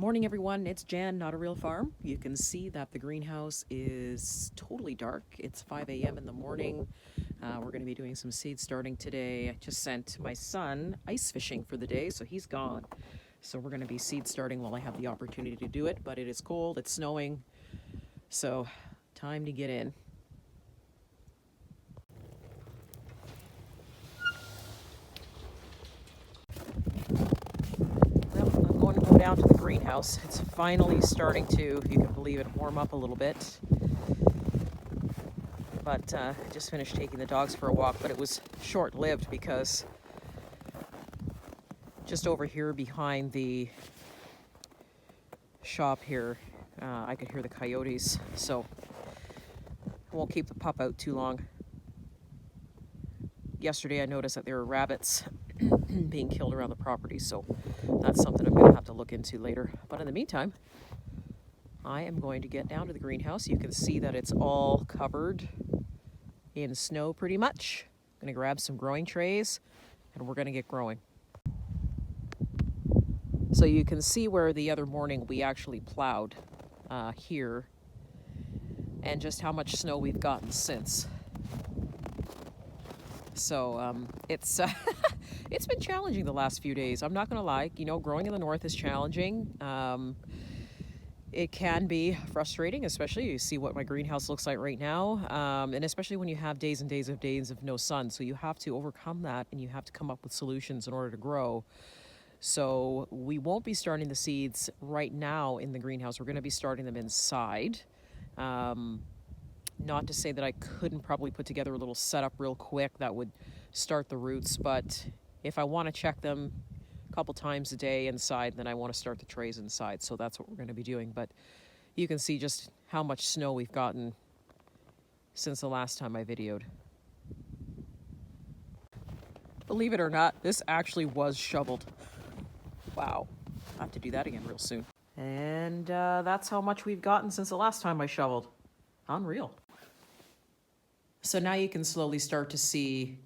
Morning everyone, it's Jan, Not a Real Farm. You can see that the greenhouse is totally dark. It's 5 a.m. in the morning. We're going to be doing some seed starting today. I just sent my son ice fishing for the day, so he's gone. So we're going to be seed starting while I have the opportunity to do it, but it is cold, it's snowing, so time to get in. Well, I'm going to go down to the greenhouse. It's finally starting to, if you can believe it, warm up a little bit. But I just finished taking the dogs for a walk, but it was short-lived because just over here behind the shop here, I could hear the coyotes, so I won't keep the pup out too long. Yesterday I noticed that there were rabbits being killed around the property, so that's something I'm going to have to look into later. But in the meantime, I am going to get down to the greenhouse. You can see that it's all covered in snow pretty much. I'm going to grab some growing trays and we're going to get growing. So you can see where the other morning we actually plowed here and just how much snow we've gotten since. So it's it's been challenging the last few days. I'm not going to lie. You know, growing in the north is challenging. It can be frustrating, especially you see what my greenhouse looks like right now, and especially when you have days and days of no sun. So you have to overcome that and you have to come up with solutions in order to grow. So we won't be starting the seeds right now in the greenhouse. We're going to be starting them inside. Not to say that I couldn't probably put together a little setup real quick that would start the roots, but if I want to check them a couple times a day inside, then I want to start the trays inside. So that's what we're going to be doing. But you can see just how much snow we've gotten since the last time I videoed. Believe it or not, this actually was shoveled. Wow. I'll have to do that again real soon. And that's how much we've gotten since the last time I shoveled. Unreal. So now you can slowly start to see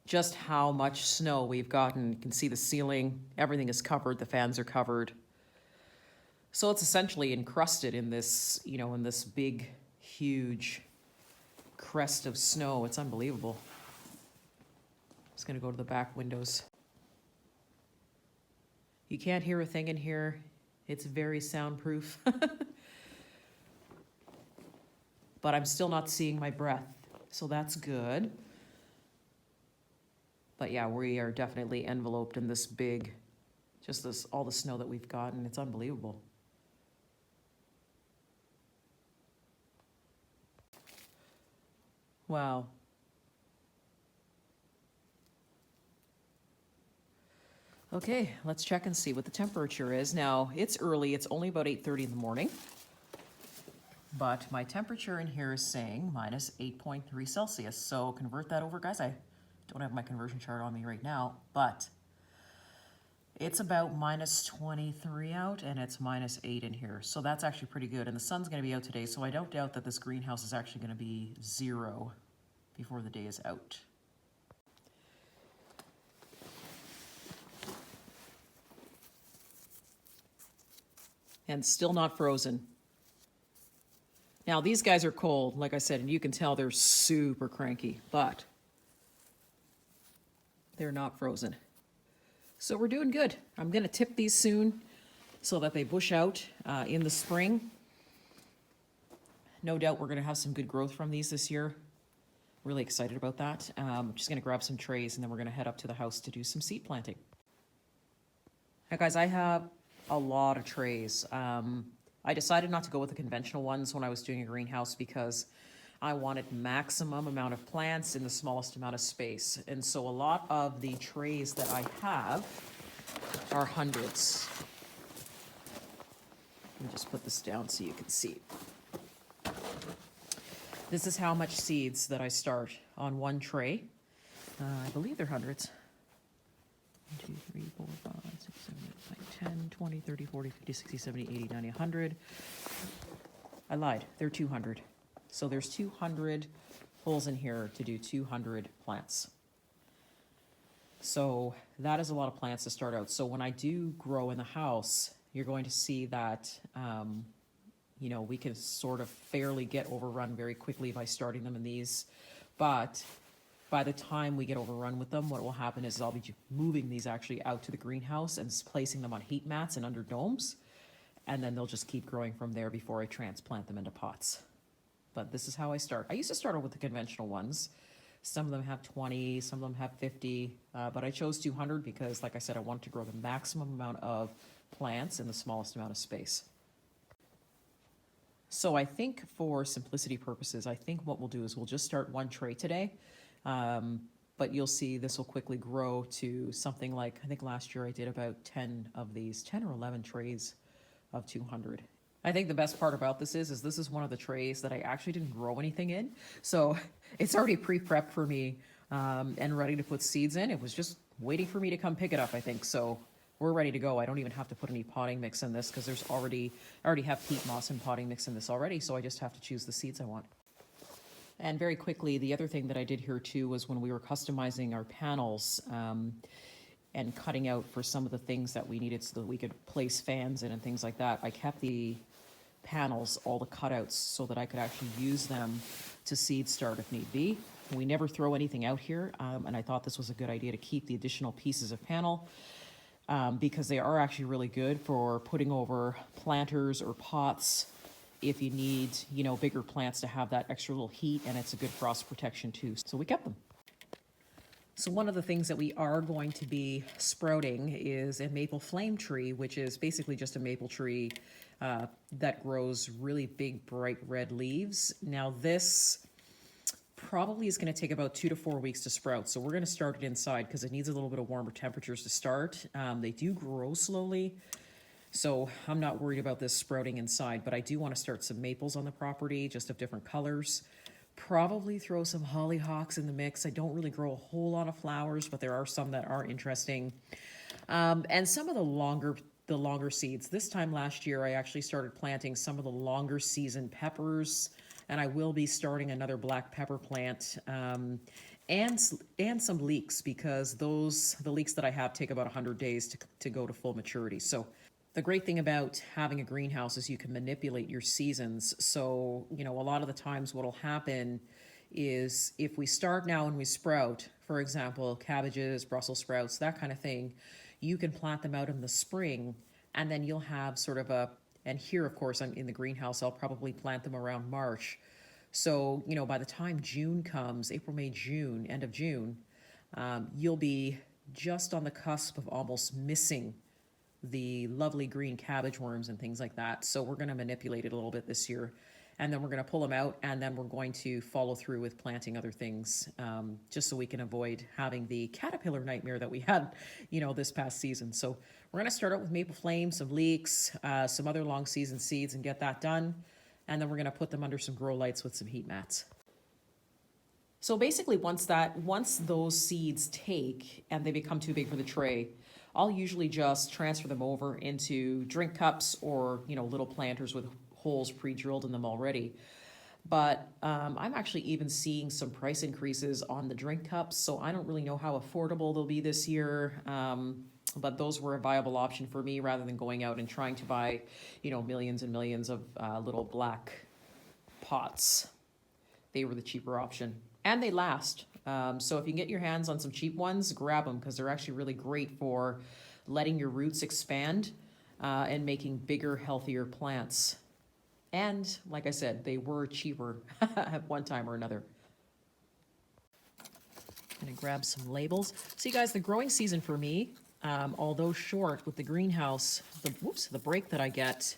just how much snow we've gotten. You can see the ceiling, everything is covered, the fans are covered. So it's essentially encrusted in this, you know, in this big, huge crest of snow. It's unbelievable. Just gonna go to the back windows. You can't hear a thing in here. It's very soundproof. But I'm still not seeing my breath, so that's good. But yeah, we are definitely enveloped in this big, just this, all the snow that we've gotten. It's unbelievable. Wow. Okay, let's check and see what the temperature is. Now, it's early, it's only about 8:30 in the morning. But my temperature in here is saying minus 8.3 Celsius. So convert that over, guys. I don't have my conversion chart on me right now, but it's about minus 23 out and it's minus 8 in here. So that's actually pretty good. And the sun's going to be out today, so I don't doubt that this greenhouse is actually going to be 0 before the day is out. And still not frozen. Now, these guys are cold, like I said, and you can tell they're super cranky, but they're not frozen. So we're doing good. I'm going to tip these soon so that they bush out in the spring. No doubt we're going to have some good growth from these this year. Really excited about that. I'm just going to grab some trays and then we're going to head up to the house to do some seed planting. Now, guys, I have a lot of trays. I decided not to go with the conventional ones when I was doing a greenhouse because I wanted maximum amount of plants in the smallest amount of space. And so a lot of the trays that I have are hundreds. Let me just put this down so you can see. This is how much seeds that I start on one tray. I believe they're hundreds. 1, 2, 3, 4, 5, 6, 7, 8, 9, 10, 20, 30, 40, 50, 60, 70, 80, 90, 100. I lied, they're 200. So there's 200 holes in here to do 200 plants. So that is a lot of plants to start out. So when I do grow in the house, you're going to see that, you know, we can sort of fairly get overrun very quickly by starting them in these. But by the time we get overrun with them, what will happen is I'll be moving these actually out to the greenhouse and placing them on heat mats and under domes. And then they'll just keep growing from there before I transplant them into pots. But this is how I start. I used to start with the conventional ones. Some of them have 20, some of them have 50, but I chose 200 because, like I said, I wanted to grow the maximum amount of plants in the smallest amount of space. So I think for simplicity purposes, I think what we'll do is we'll just start one tray today. But you'll see this will quickly grow to something like, I think last year I did about 10 of these, 10 or 11 trays of 200. I think the best part about this is this is one of the trays that I actually didn't grow anything in. So it's already pre-prepped for me and ready to put seeds in. It was just waiting for me to come pick it up, I think. So we're ready to go. I don't even have to put any potting mix in this because I already have peat moss and potting mix in this already. So I just have to choose the seeds I want. And very quickly, the other thing that I did here too was when we were customizing our panels and cutting out for some of the things that we needed so that we could place fans in and things like that, I kept the panels, all the cutouts, so that I could actually use them to seed start if need be. We never throw anything out here, and I thought this was a good idea to keep the additional pieces of panel because they are actually really good for putting over planters or pots if you need, you know, bigger plants to have that extra little heat, and it's a good frost protection too. So we kept them. So one of the things that we are going to be sprouting is a maple flame tree, which is basically just a maple tree that grows really big, bright red leaves. Now this probably is going to take about 2 to 4 weeks to sprout. So we're going to start it inside because it needs a little bit of warmer temperatures to start. They do grow slowly, so I'm not worried about this sprouting inside, but I do want to start some maples on the property, just of different colors. Probably throw some hollyhocks in the mix. I don't really grow a whole lot of flowers, but there are some that are interesting. And some of the longer seeds. This time last year, I actually started planting some of the longer season peppers, and I will be starting another black pepper plant and some leeks because the leeks that I have take about 100 days to go to full maturity. So the great thing about having a greenhouse is you can manipulate your seasons. So, you know, a lot of the times what'll happen is if we start now and we sprout, for example, cabbages, Brussels sprouts, that kind of thing, you can plant them out in the spring and then you'll have sort of and here, of course, I'm in the greenhouse, I'll probably plant them around March. So, you know, by the time June comes, April, May, June, end of June, you'll be just on the cusp of almost missing the lovely green cabbage worms and things like that. So we're going to manipulate it a little bit this year, and then we're going to pull them out, and then we're going to follow through with planting other things, just so we can avoid having the caterpillar nightmare that we had, you know, this past season. So we're going to start out with maple flame, some leeks, some other long season seeds, and get that done. And then we're going to put them under some grow lights with some heat mats. So basically once those seeds take and they become too big for the tray, I'll usually just transfer them over into drink cups or, you know, little planters with holes pre-drilled in them already. But I'm actually even seeing some price increases on the drink cups, so I don't really know how affordable they'll be this year. But those were a viable option for me rather than going out and trying to buy, you know, millions and millions of little black pots. They were the cheaper option, and they last. So if you can get your hands on some cheap ones, grab them because they're actually really great for letting your roots expand and making bigger, healthier plants. And like I said, they were cheaper at one time or another. I'm gonna grab some labels. So you guys, the growing season for me, although short with the greenhouse, the break that I get,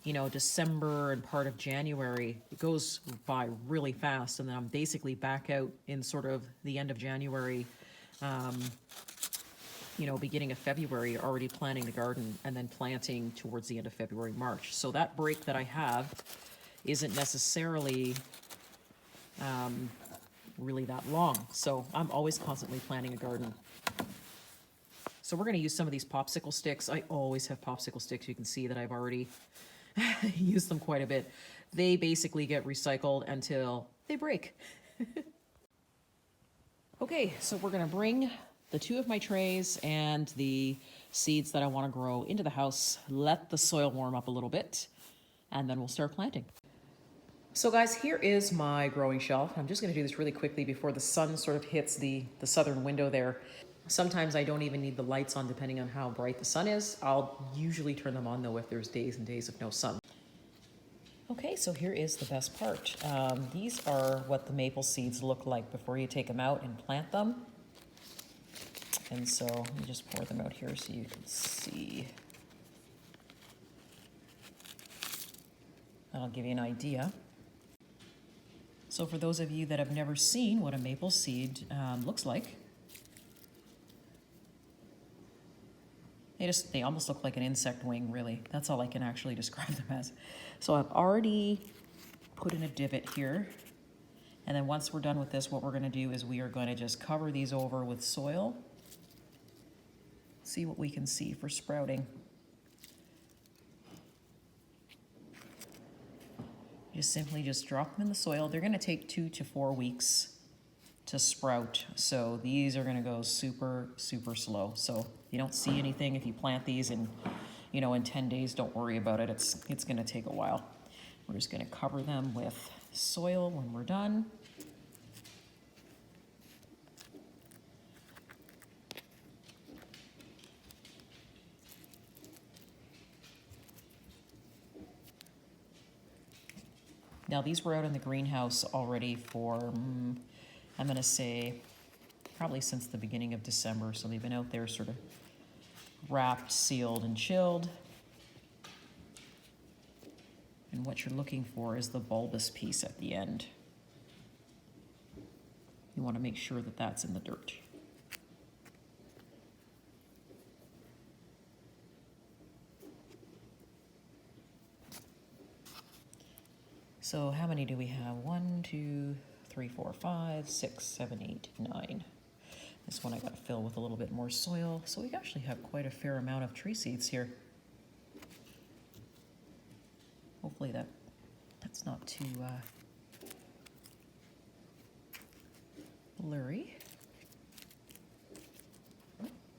you know, December and part of January, it goes by really fast. And then I'm basically back out in sort of the end of January, you know, beginning of February, already planting the garden and then planting towards the end of February, March. So that break that I have isn't necessarily really that long. So I'm always constantly planting a garden. So we're going to use some of these popsicle sticks. I always have popsicle sticks. You can see that I've already used them quite a bit. They basically get recycled until they break. Okay, so we're going to bring the two of my trays and the seeds that I want to grow into the house, let the soil warm up a little bit, and then we'll start planting. So guys, here is my growing shelf. I'm just going to do this really quickly before the sun sort of hits the southern window there. Sometimes I don't even need the lights on depending on how bright the sun is. I'll usually turn them on though if there's days and days of no sun. Okay, so here is the best part. These are what the maple seeds look like before you take them out and plant them. And so let me just pour them out here so you can see. That'll give you an idea. So for those of you that have never seen what a maple seed looks like, they almost look like an insect wing, really. That's all I can actually describe them as. So I've already put in a divot here. And then once we're done with this, what we're gonna do is we are gonna just cover these over with soil. See what we can see for sprouting. Simply drop them in the soil. They're gonna take 2 to 4 weeks to sprout. So these are gonna go super, super slow. So if you don't see anything, if you plant these in 10 days, don't worry about it. It's gonna take a while. We're just gonna cover them with soil when we're done. Now these were out in the greenhouse already for, I'm gonna say, probably since the beginning of December. So they've been out there sort of wrapped, sealed, and chilled. And what you're looking for is the bulbous piece at the end. You wanna make sure that that's in the dirt. So how many do we have? 1, 2, 3, 4, 5, 6, 7, 8, 9. This one I gotta fill with a little bit more soil. So we actually have quite a fair amount of tree seeds here. Hopefully that's not too blurry.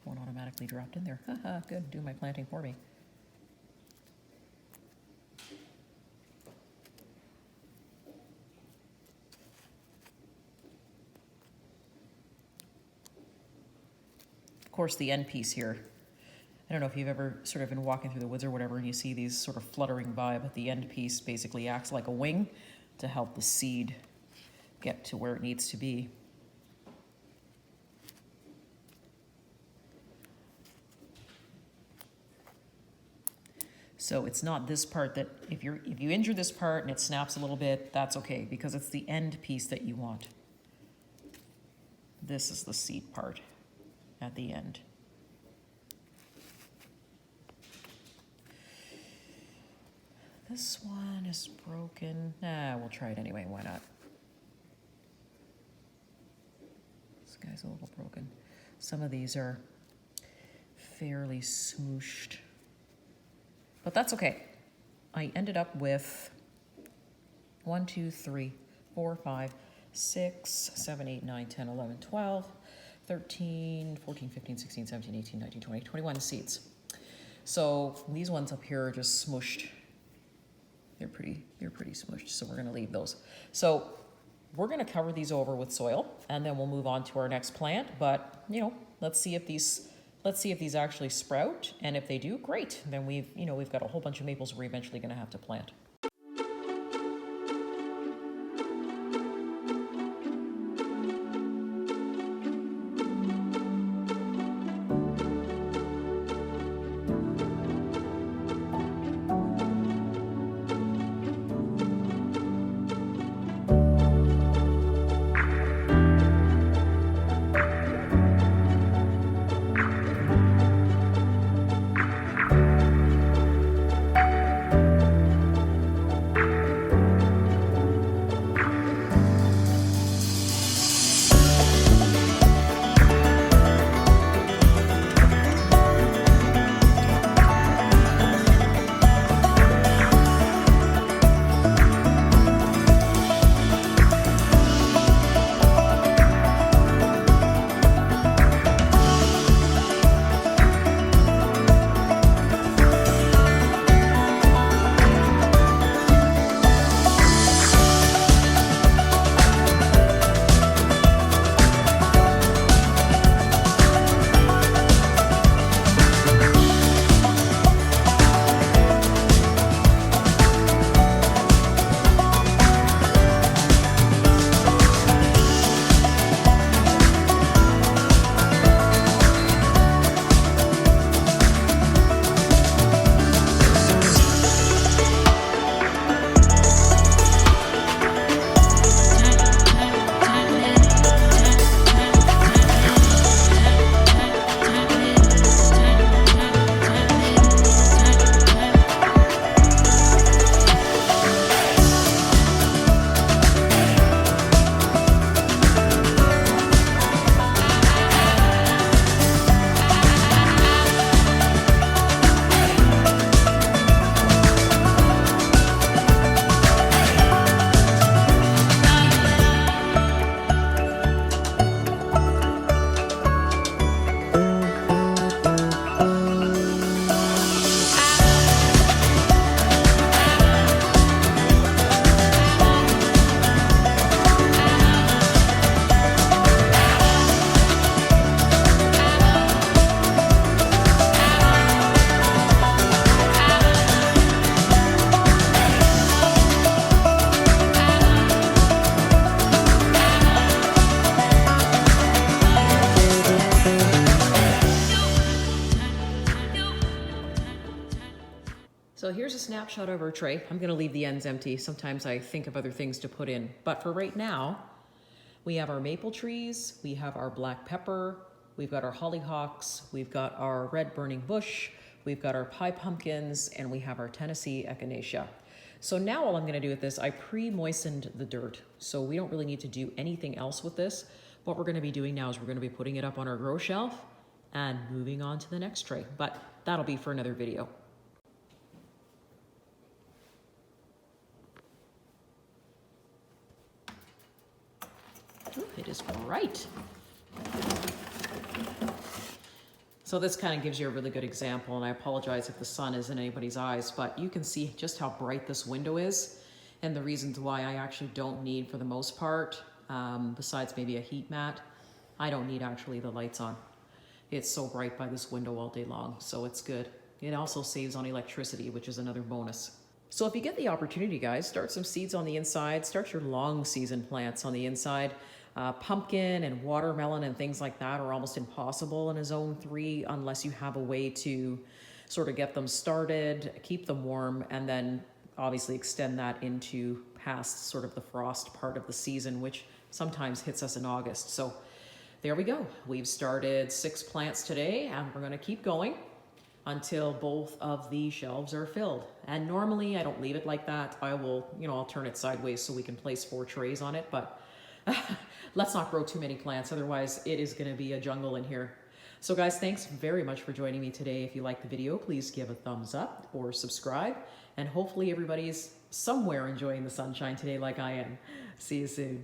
One automatically dropped in there. Haha, good, do my planting for me. Of course, the end piece here, I don't know if you've ever sort of been walking through the woods or whatever and you see these sort of fluttering vibe, but the end piece basically acts like a wing to help the seed get to where it needs to be. So it's not this part that, if you injure this part and it snaps a little bit, that's okay, because it's the end piece that you want. This is the seed part at the end. This one is broken. We'll try it anyway, why not? This guy's a little broken. Some of these are fairly smooshed, but that's okay. I ended up with 1, 2, 3, 4, 5, 6, 7, 8, 9, 10, 11, 12, 13, 14, 15, 16, 17, 18, 19, 20, 21 seeds. So these ones up here are just smushed. They're pretty smushed, so we're gonna leave those. So we're gonna cover these over with soil and then we'll move on to our next plant. But let's see if these actually sprout, and if they do, great. Then we've got a whole bunch of maples we're eventually gonna have to plant. So here's a snapshot of our tray. I'm gonna leave the ends empty. Sometimes I think of other things to put in, but for right now, we have our maple trees, we have our black pepper, we've got our hollyhocks, we've got our red burning bush, we've got our pie pumpkins, and we have our Tennessee echinacea. So now all I'm gonna do with this, I pre-moistened the dirt. So we don't really need to do anything else with this. What we're gonna be doing now is we're gonna be putting it up on our grow shelf and moving on to the next tray, but that'll be for another video. Ooh, it is bright. So this kind of gives you a really good example, and I apologize if the sun is in anybody's eyes, but you can see just how bright this window is and the reasons why I actually don't need, for the most part, besides maybe a heat mat, I don't need actually the lights on. It's so bright by this window all day long, so it's good. It also saves on electricity, which is another bonus. So if you get the opportunity, guys, start some seeds on the inside, start your long season plants on the inside. Pumpkin and watermelon and things like that are almost impossible in a zone 3 unless you have a way to sort of get them started, keep them warm, and then obviously extend that into past sort of the frost part of the season, which sometimes hits us in August. So there we go. We've started 6 plants today, and we're going to keep going until both of the shelves are filled. And normally I don't leave it like that. I will, I'll turn it sideways so we can place 4 trays on it, but let's not grow too many plants, otherwise it is going to be a jungle in here. So guys, thanks very much for joining me today. If you liked the video, please give a thumbs up or subscribe, and hopefully everybody's somewhere enjoying the sunshine today like I am. See you soon.